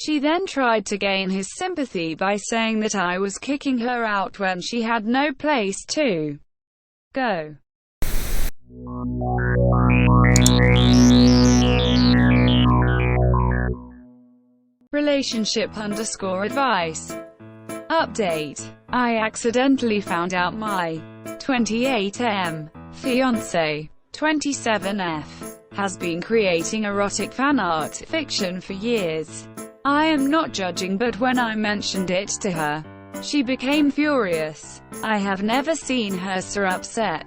She then tried to gain his sympathy by saying that I was kicking her out when she had no place to go. Relationship_advice. Update. I accidentally found out my 28M fiancé, 27F, has been creating erotic fan art fiction for years. I am not judging, but when I mentioned it to her, she became furious. I have never seen her so upset.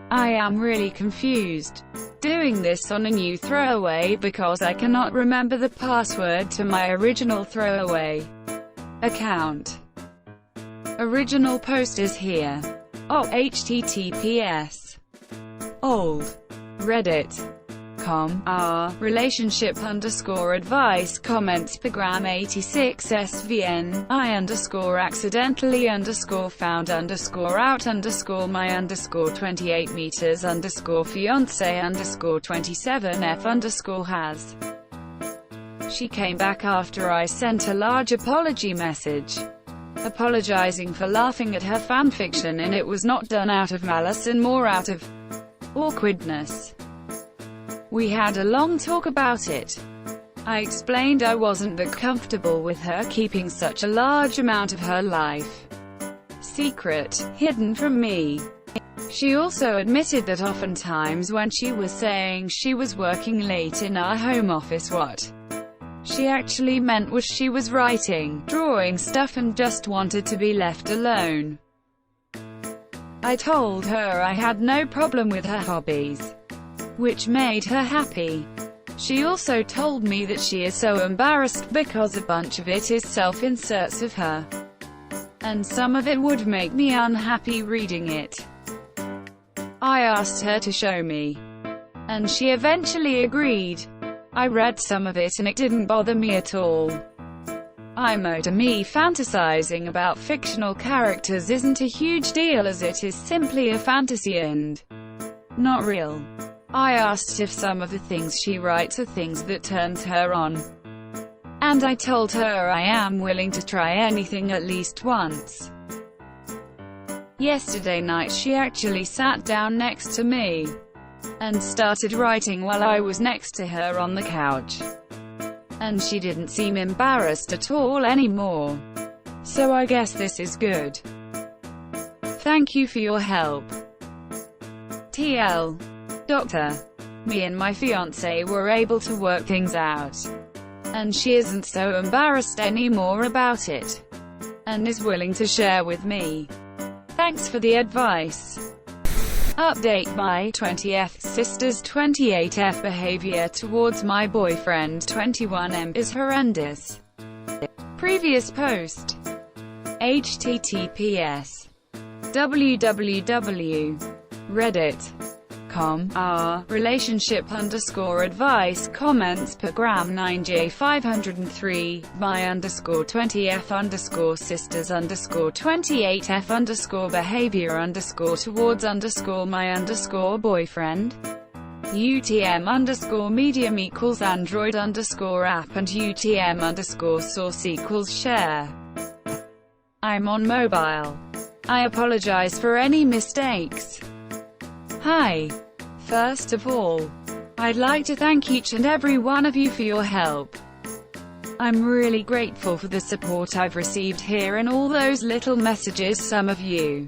I am really confused. Doing this on a new throwaway because I cannot remember the password to my original throwaway account. Original post is here. Oh, https old reddit.com relationship_advice comments program 86 svn I_accidentally found out my 28 meters fiance 27f has. She came back after I sent a large apology message, apologizing for laughing at her fanfiction, and it was not done out of malice and more out of awkwardness. We had a long talk about it. I explained I wasn't that comfortable with her keeping such a large amount of her life secret, hidden from me. She also admitted that oftentimes when she was saying she was working late in our home office, what she actually meant was she was writing, drawing stuff and just wanted to be left alone. I told her I had no problem with her hobbies, which made her happy. She also told me that she is so embarrassed because a bunch of it is self-inserts of her, and some of it would make me unhappy reading it. I asked her to show me, and she eventually agreed. I read some of it and it didn't bother me at all. To me, fantasizing about fictional characters isn't a huge deal, as it is simply a fantasy and not real. I asked if some of the things she writes are things that turns her on, and I told her I am willing to try anything at least once. Yesterday night she actually sat down next to me and started writing while I was next to her on the couch, and she didn't seem embarrassed at all anymore. So I guess this is good. Thank you for your help. TL. Doctor. Me and my fiancé were able to work things out, and she isn't so embarrassed anymore about it, and is willing to share with me. Thanks for the advice. Update. My 20th sister's 28F behavior towards my boyfriend 21M is horrendous. Previous post. https www.reddit.com relationship_advice comments program 9J503 my_20F_sisters_28F behavior_towards my boyfriend UTM_medium equals Android_app and UTM_source share. I'm on mobile. I apologize for any mistakes. Hi. First of all, I'd like to thank each and every one of you for your help. I'm really grateful for the support I've received here, and all those little messages some of you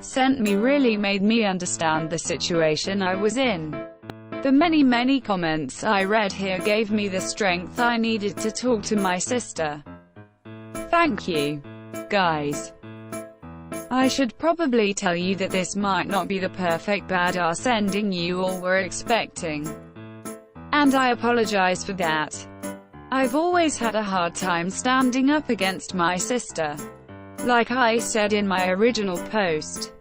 sent me really made me understand the situation I was in. The many comments I read here gave me the strength I needed to talk to my sister. Thank you, guys. I should probably tell you that this might not be the perfect badass ending you all were expecting, and I apologize for that. I've always had a hard time standing up against my sister. Like I said in my original post,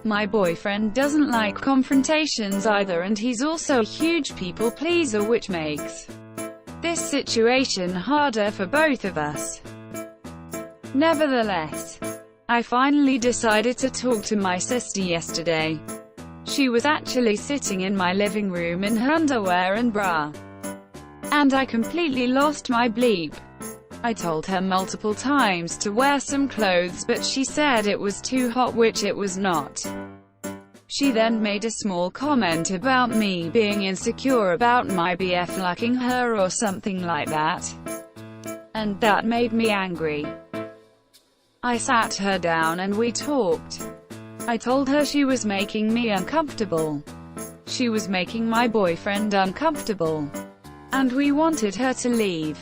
my boyfriend doesn't like confrontations either, and he's also a huge people pleaser, which makes this situation harder for both of us. Nevertheless, I finally decided to talk to my sister yesterday. She was actually sitting in my living room in her underwear and bra, and I completely lost my bleep. I told her multiple times to wear some clothes, but she said it was too hot, which it was not. She then made a small comment about me being insecure about my BF liking her or something like that, and that made me angry. I sat her down and we talked. I told her she was making me uncomfortable. She was making my boyfriend uncomfortable, and we wanted her to leave.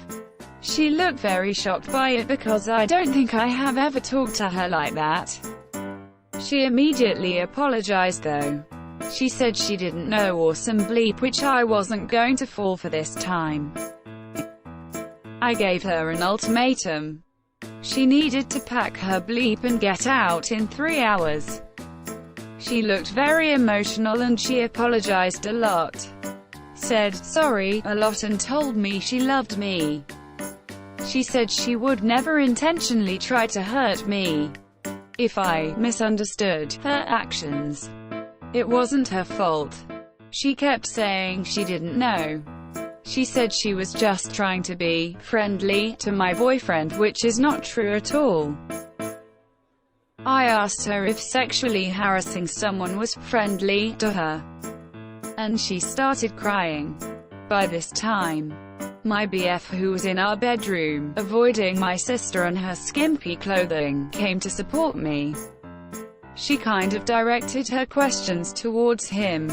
She looked very shocked by it because I don't think I have ever talked to her like that. She immediately apologized though. She said she didn't know or some bleep, which I wasn't going to fall for this time. I gave her an ultimatum. She needed to pack her bleep and get out in 3 hours. She looked very emotional and she apologized a lot. Said sorry a lot and told me she loved me. She said she would never intentionally try to hurt me. If I misunderstood her actions, it wasn't her fault. She kept saying she didn't know. She said she was just trying to be friendly to my boyfriend, which is not true at all. I asked her if sexually harassing someone was friendly to her, and she started crying. By this time, my BF, who was in our bedroom, avoiding my sister and her skimpy clothing, came to support me. She kind of directed her questions towards him.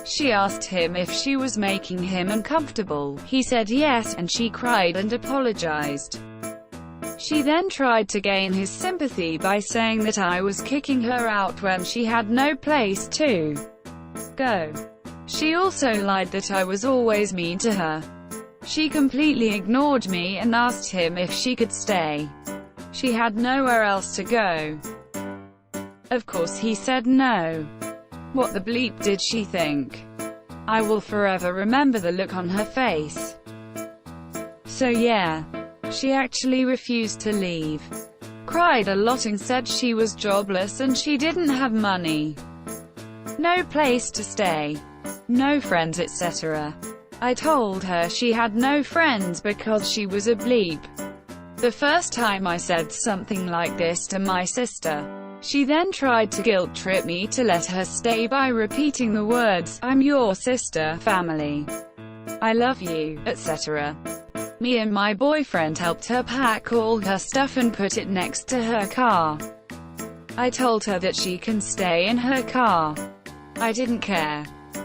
She asked him if she was making him uncomfortable. He said yes, and she cried and apologized. She then tried to gain his sympathy by saying that I was kicking her out when she had no place to go. She also lied that I was always mean to her. She completely ignored me and asked him if she could stay. She had nowhere else to go. Of course he said no. What the bleep did she think? I will forever remember the look on her face. So yeah, she actually refused to leave. Cried a lot and said she was jobless and she didn't have money, no place to stay, no friends, etc. I told her she had no friends because she was a bleep. The first time I said something like this to my sister, she then tried to guilt trip me to let her stay by repeating the words, "I'm your sister, family, I love you," etc. Me and my boyfriend helped her pack all her stuff and put it next to her car. I told her that she can stay in her car. I didn't care.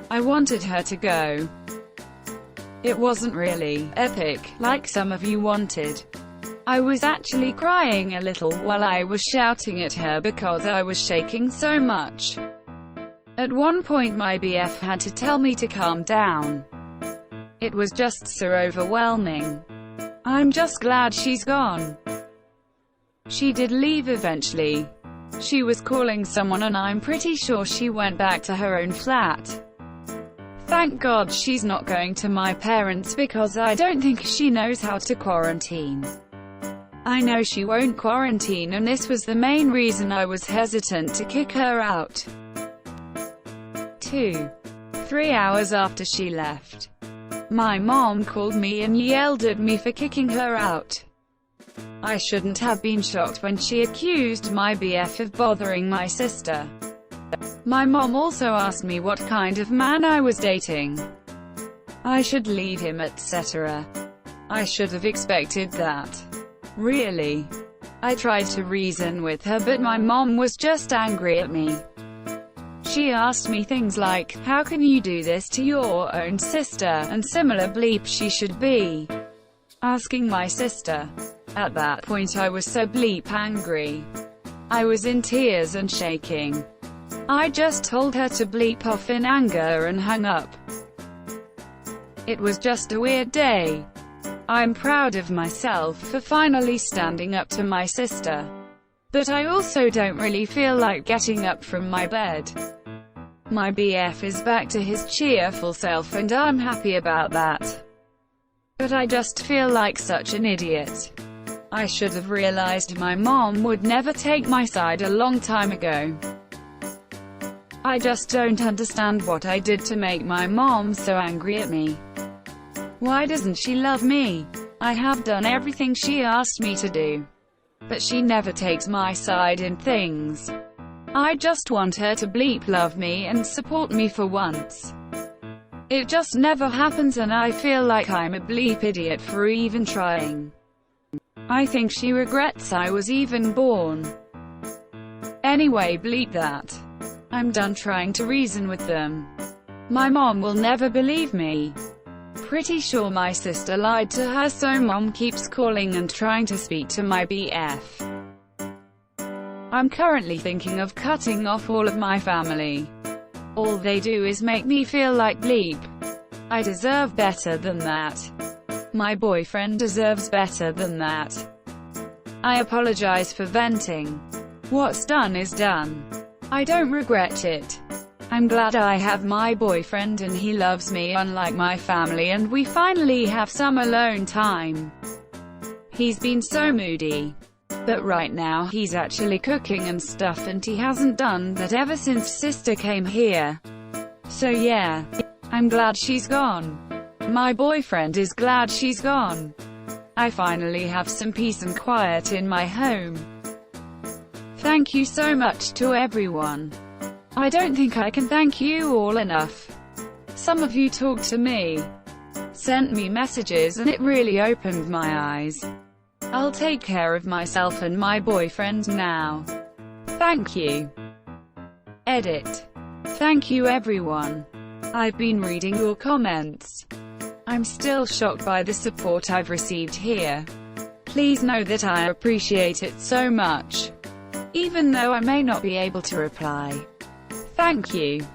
I wanted her to go. It wasn't really epic, like some of you wanted. I was actually crying a little while I was shouting at her because I was shaking so much. At one point my BF had to tell me to calm down. It was just so overwhelming. I'm just glad she's gone. She did leave eventually. She was calling someone and I'm pretty sure she went back to her own flat. Thank God she's not going to my parents because I don't think she knows how to quarantine. I know she won't quarantine, and this was the main reason I was hesitant to kick her out. 3 hours after she left, my mom called me and yelled at me for kicking her out. I shouldn't have been shocked when she accused my BF of bothering my sister. My mom also asked me what kind of man I was dating. I should leave him, etc. I should have expected that. Really. I tried to reason with her, but my mom was just angry at me. She asked me things like, "How can you do this to your own sister?" and similar bleep she should be asking my sister. At that point I was so bleep angry. I was in tears and shaking. I just told her to bleep off in anger and hung up. It was just a weird day. I'm proud of myself for finally standing up to my sister. But I also don't really feel like getting up from my bed. My BF is back to his cheerful self and I'm happy about that. But I just feel like such an idiot. I should have realized my mom would never take my side a long time ago. I just don't understand what I did to make my mom so angry at me. Why doesn't she love me? I have done everything she asked me to do, but she never takes my side in things. I just want her to bleep love me and support me for once. It just never happens, and I feel like I'm a bleep idiot for even trying. I think she regrets I was even born. Anyway, bleep that. I'm done trying to reason with them. My mom will never believe me. Pretty sure my sister lied to her, so mom keeps calling and trying to speak to my BF. I'm currently thinking of cutting off all of my family. All they do is make me feel like bleep. I deserve better than that. My boyfriend deserves better than that. I apologize for venting. What's done is done. I don't regret it. I'm glad I have my boyfriend and he loves me unlike my family, and we finally have some alone time. He's been so moody, but right now he's actually cooking and stuff, and he hasn't done that ever since sister came here. So yeah, I'm glad she's gone. My boyfriend is glad she's gone. I finally have some peace and quiet in my home. Thank you so much to everyone. I don't think I can thank you all enough. Some of you talked to me, sent me messages, and it really opened my eyes. I'll take care of myself and my boyfriend now. Thank you. Edit. Thank you everyone. I've been reading your comments. I'm still shocked by the support I've received here. Please know that I appreciate it so much, even though I may not be able to reply. Thank you.